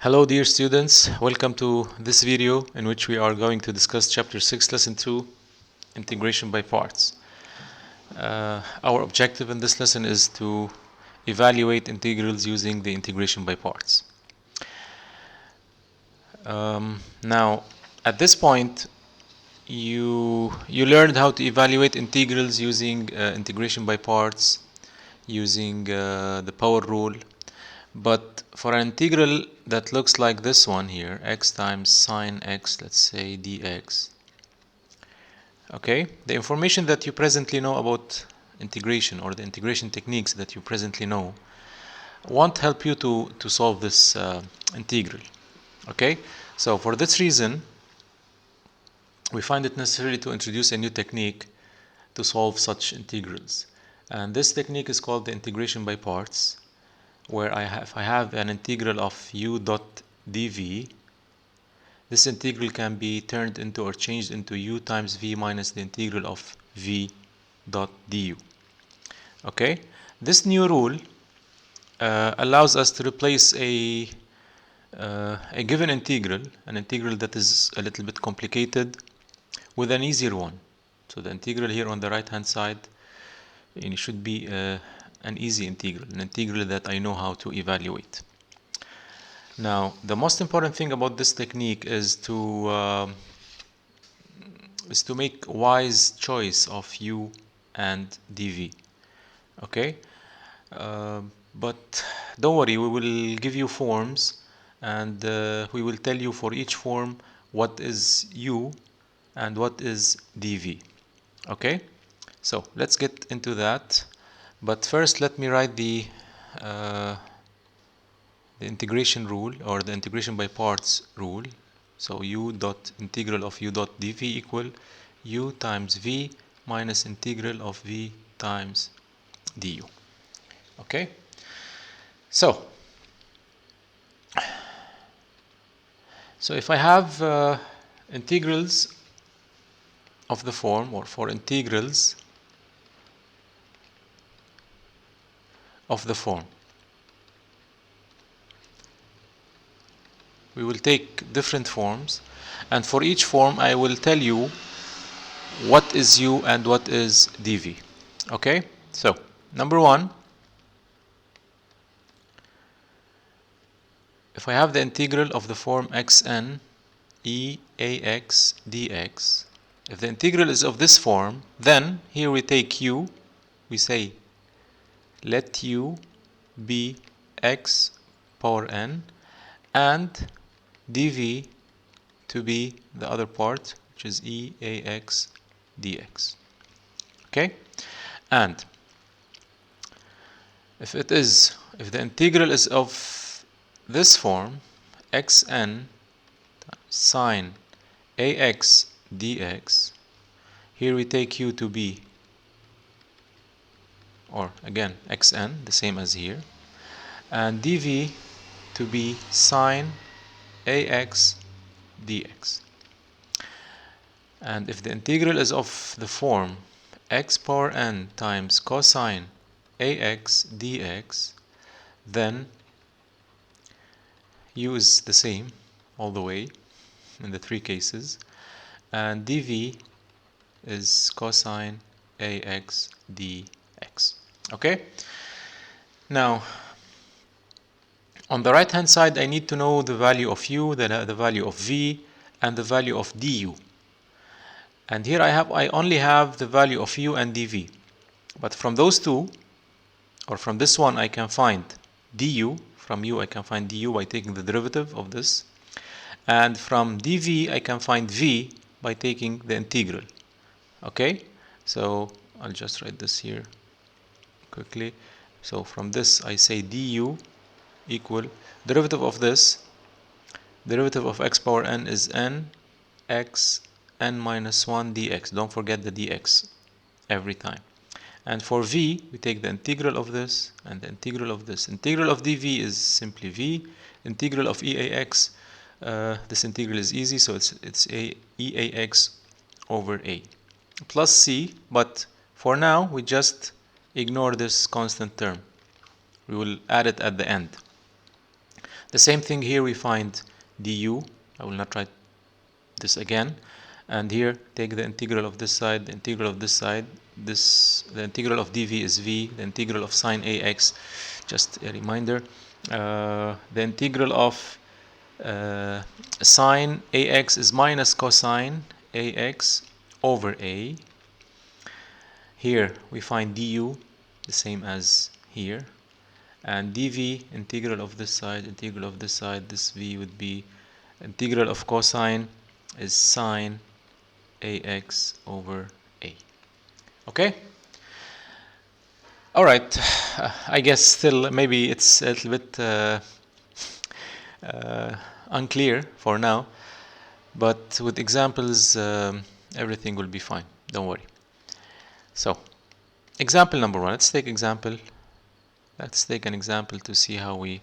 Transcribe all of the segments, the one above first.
Hello dear students, welcome to this video in which we are going to discuss chapter 6 lesson 2 integration by parts. Our objective in this lesson is to evaluate integrals using the integration by parts. Now at this point you learned how to evaluate integrals using integration by parts using the power rule. But for an integral that looks like this one here, x times sine x, let's say dx, okay, the information that you presently know about integration, or the integration techniques that you presently know, won't help you to solve this integral. Okay, so for this reason we find it necessary to introduce a new technique to solve such integrals, and this technique is called the integration by parts, where I have an integral of u dot dv. This integral can be turned into or changed into u times v minus the integral of v dot du. Okay, this new rule allows us to replace a given integral, an integral that is a little bit complicated, with an easier one. So the integral here on the right hand side, it should be an easy integral, an integral that I know how to evaluate. Now, the most important thing about this technique is to make wise choice of u and dv. Okay, but don't worry, we will give you forms, and we will tell you for each form what is u and what is dv. Okay, so let's get into that. But first, let me write the integration rule, or the integration by parts rule. So u dot integral of u dot dv equal u times v minus integral of v times du. Okay, so if I have integrals of the form, or for integrals of the form, we will take different forms, and for each form I will tell you what is u and what is dv. Okay, so number one, if I have the integral of the form xn e ax dx, if the integral is of this form, then here we take u, we say let u be x power n, and dv to be the other part, which is e ax dx. Okay, and if the integral is of this form, xn sine ax dx, here we take u to be, or again xn, the same as here, and dv to be sine ax dx. And if the integral is of the form x power n times cosine ax dx, then u is the same all the way in the three cases, and dv is cosine ax dx. Okay, now on the right hand side I need to know the value of u, the value of v, and the value of du. And here I only have the value of u and dv, but from those two, or from this one, I can find du. From u I can find du by taking the derivative of this, and from dv I can find v by taking the integral. Okay, so I'll just write this here quickly. So from this I say du equal derivative of this, derivative of x power n is n x n minus 1 dx. Don't forget the dx every time. And for v, we take the integral of this and the integral of this. Integral of dv is simply v. Integral of eax, this integral is easy, so it's a eax over a plus c. But for now, we just ignore this constant term. We will add it at the end. The same thing here, we find du. I will not write this again. And here, take the integral of this side, the integral of this side. The integral of dv is v, the integral of sine ax, just a reminder. The integral of sine ax is minus cosine ax over a. Here we find du, the same as here. And dv, integral of this side, integral of this side, this v would be integral of cosine is sine ax over a. Okay? All right. I guess still maybe it's a little bit unclear for now, but with examples everything will be fine. Don't worry. So, example number 1. Let's take an example to see how we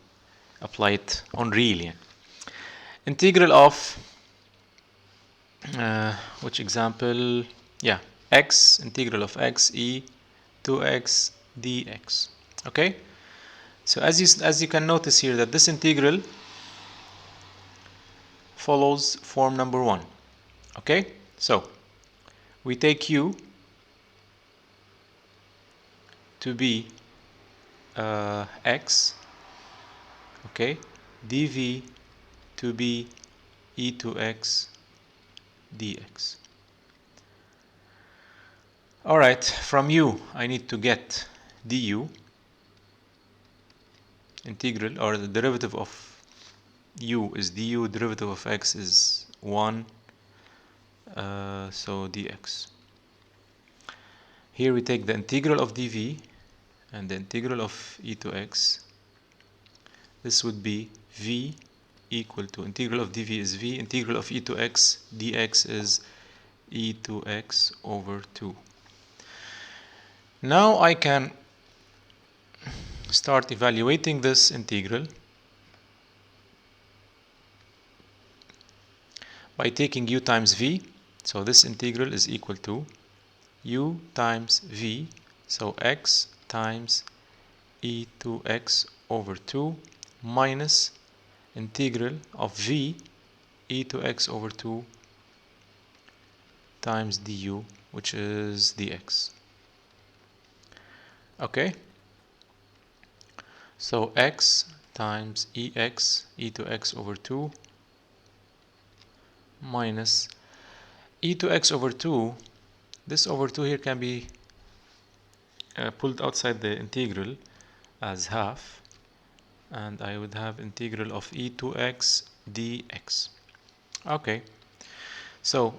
apply it on real. Yeah. Integral of which example? Yeah, x, integral of x e to x dx. Okay, so as you can notice here that this integral follows form number 1. Okay, so we take u to be x, okay, dv to be e to x dx. Alright, from u I need to get du, integral, or the derivative of u is du, derivative of x is 1, so dx. Here we take the integral of dv and the integral of e to x. This would be v equal to, integral of dv is v, integral of e to x dx is e to x over 2. Now I can start evaluating this integral by taking u times v. So this integral is equal to u times v, so x times e to x over 2 minus integral of v e to x over 2 times du, which is dx. Okay, so x times ex e to x over 2 minus e to x over 2. This over 2 here can be pulled outside the integral as half, and I would have integral of e to x dx. Okay, so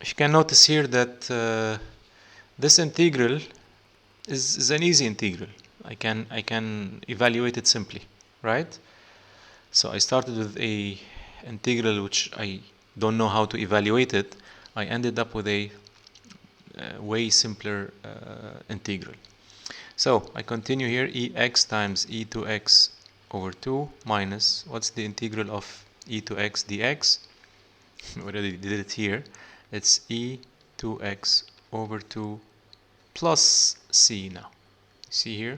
you can notice here that this integral is an easy integral. I can evaluate it simply, right? So I started with a integral which I don't know how to evaluate it. I ended up with a way simpler integral. So I continue here, ex times e to x over 2 minus, what's the integral of e to x dx? We already did it here. It's e to x over 2 plus c now. See here,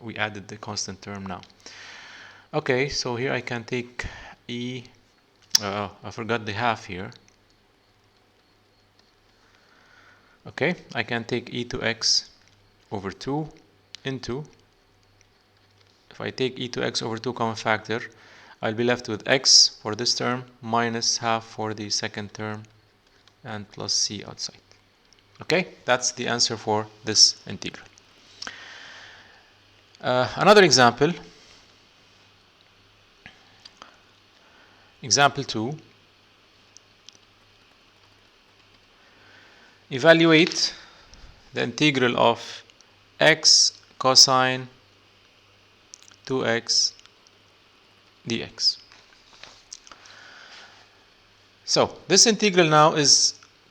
we added the constant term now. Okay, so here I can take e, I forgot the half here. Okay, I can take e to x over 2 into, if I take e to x over 2 common factor, I'll be left with x for this term minus half for the second term and plus c outside. Okay, that's the answer for this integral. Another example, example 2. Evaluate the integral of x cosine 2x dx. So this integral now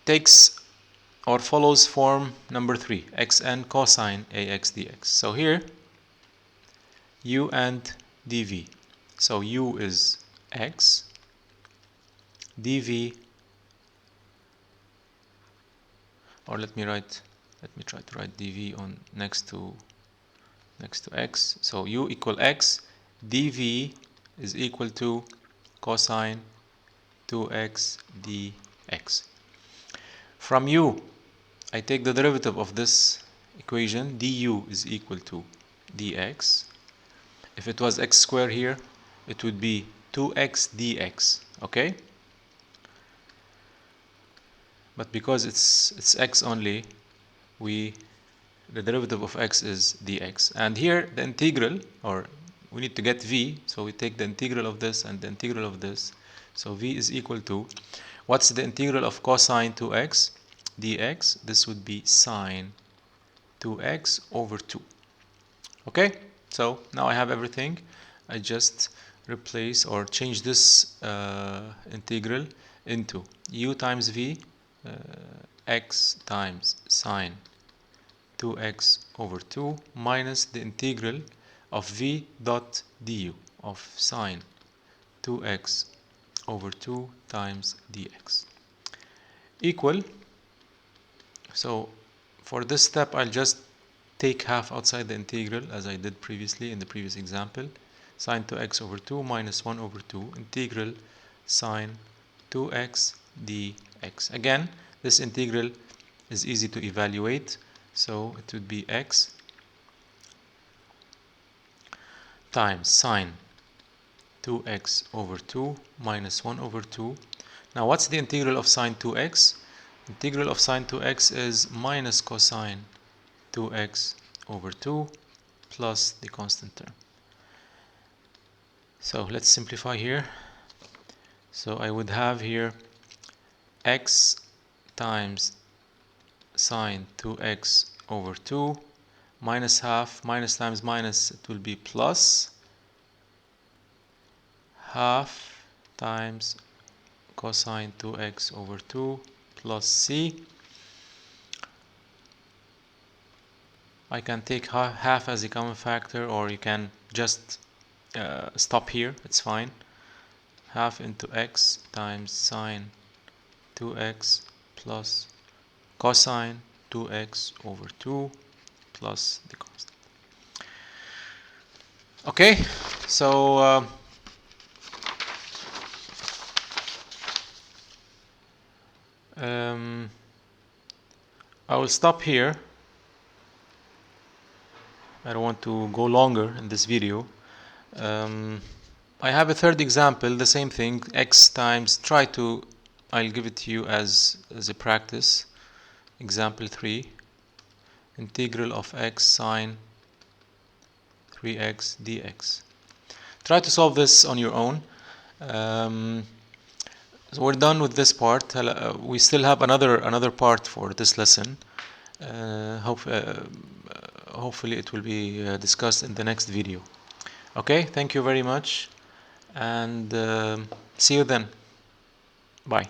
takes or follows form number 3, xn cosine ax dx. So here u and dv. So u is x, dv, or let me try to write dv on next to x. So u equal x, dv is equal to cosine 2x dx. From u, I take the derivative of this equation. Du is equal to dx. If it was x squared here, it would be 2x dx, okay? But because it's x only, the derivative of x is dx. And here the integral, or we need to get v, so we take the integral of this and the integral of this. So v is equal to, what's the integral of cosine 2x dx? This would be sine 2x over 2. Okay, so now I have everything. I just replace or change this integral into u times v, x times sine 2x over 2 minus the integral of v dot du of sine 2x over 2 times dx equal. So for this step, I'll just take half outside the integral as I did previously in the previous example. Sine 2x over 2 minus 1 over 2 integral sine 2x dx. Again, this integral is easy to evaluate, so it would be x times sine 2x over 2 minus 1 over 2. Now what's the integral of sine 2x? Integral of sine 2x is minus cosine 2x over 2 plus the constant term. So let's simplify here. So I would have here x times sine 2x over 2 minus half, minus times minus, it will be plus half times cosine 2x over 2 plus c. I can take half as a common factor, or you can just stop here, it's fine. Half into x times sine 2x plus cosine 2x over 2 plus the constant. Okay, so I will stop here. I don't want to go longer in this video. I have a third example, the same thing, x times, I'll give it to you as a practice. Example 3, integral of x sine 3x dx. Try to solve this on your own. So we're done with this part. We still have another part for this lesson. Hopefully it will be discussed in the next video. Okay, thank you very much, and see you then. Bye.